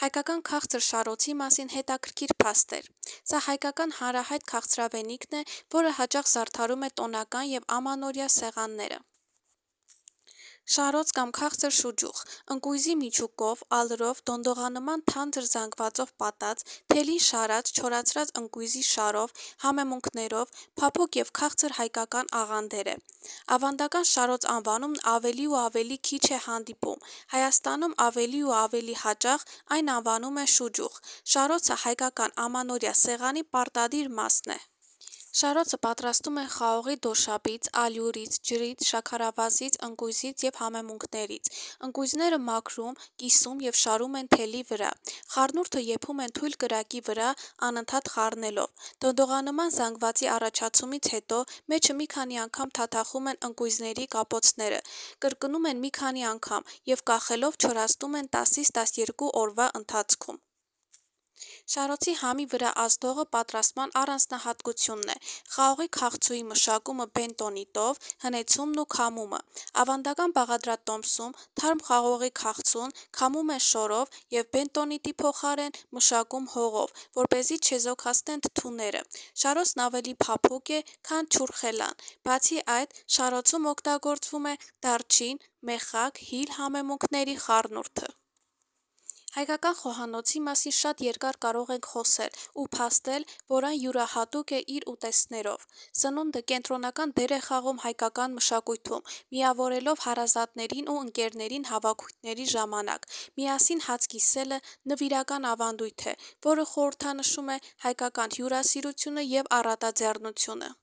Հայկական քաղցր շարոցի մասին հետաքրքիր փաստեր։ Սա հայկական հանրահայտ քաղցրավենիքն է, որը հաճախ զարդարում է տոնական և ամանորյա սեղանները։ Շարոց կամ քաղցր շուջուխ, ընկույզի միջուկով, ալրով, դոնդողանման թանձր զանգվածով պատած, թելին շարած, չորացրած ընկույզի շարով, համեմունքներով, փափուկ և քաղցր հայկական աղանդեր է։ Ավանդական շարոց անվանումն ավելի ու ավելի քիչ է հանդիպում, Հայաստանում ավելի ու ավելի հաճախ այն անվանում են շուջուխ։ Շարոցը հայկական ամանորյա սեղանի պարտադիր մասն է։ Շարոցը պատրաստում են խաղողի դոշաբից, ալյուրից, ջրից, շաքարավազից, ընկույզից և համեմունքներից։ Ընկույզները մաքրում, կիսում և շարում են թելի վրա։ Խառնուրդը եփում են թույլ կրակի վրա՝ անընդհատ խառնելով։ Դոնդողանման զանգվածի առաջացումից հետո մեջը մի քանի անգամ թաթախում են ընկույզների կապոցները, կրկնում են մի քանի անգամ և կախելով չորացնում են 10-ից 12 օրվա ընթացքում։ Շարոցի համի վրա ազդողը պատրաստման առանձնահատկությունն է։ Խաղողի քաղցուի մշակումը բենտոնիտով, հնեցումն ու քամումը։ Ավանդական բաղադրատոմսում թարմ խաղողի քաղցուն քամում են շորով և բենտոնիտի փոխարեն մշակում հողով, որպեսզի չեզոքացնեն թթուները։ Շարոցն ավելի փափուկ է, քան չուրխելան։ Բացի այդ, շարոցում օգտագործվում է դարչին, մեխակ, հիլ համեմունքների խառնուրդը։ Հայկական խոհանոցի մասին շատ երկար կարող ենք խոսել ու փաստել, որ այն յուրահատուկ է իր ուտեստներով։ Սնունդը կենտրոնական դեր է խաղում հայկական մշակույթում, միավորելով հարազատներին ու ընկերներին հավաքույթների ժամանակ։ Միասին հաց կիսելը նվիրական ավանդույթ է, որը խորհրդանշում է հայկական հյուրասիրությունը և առատաձեռնությունը։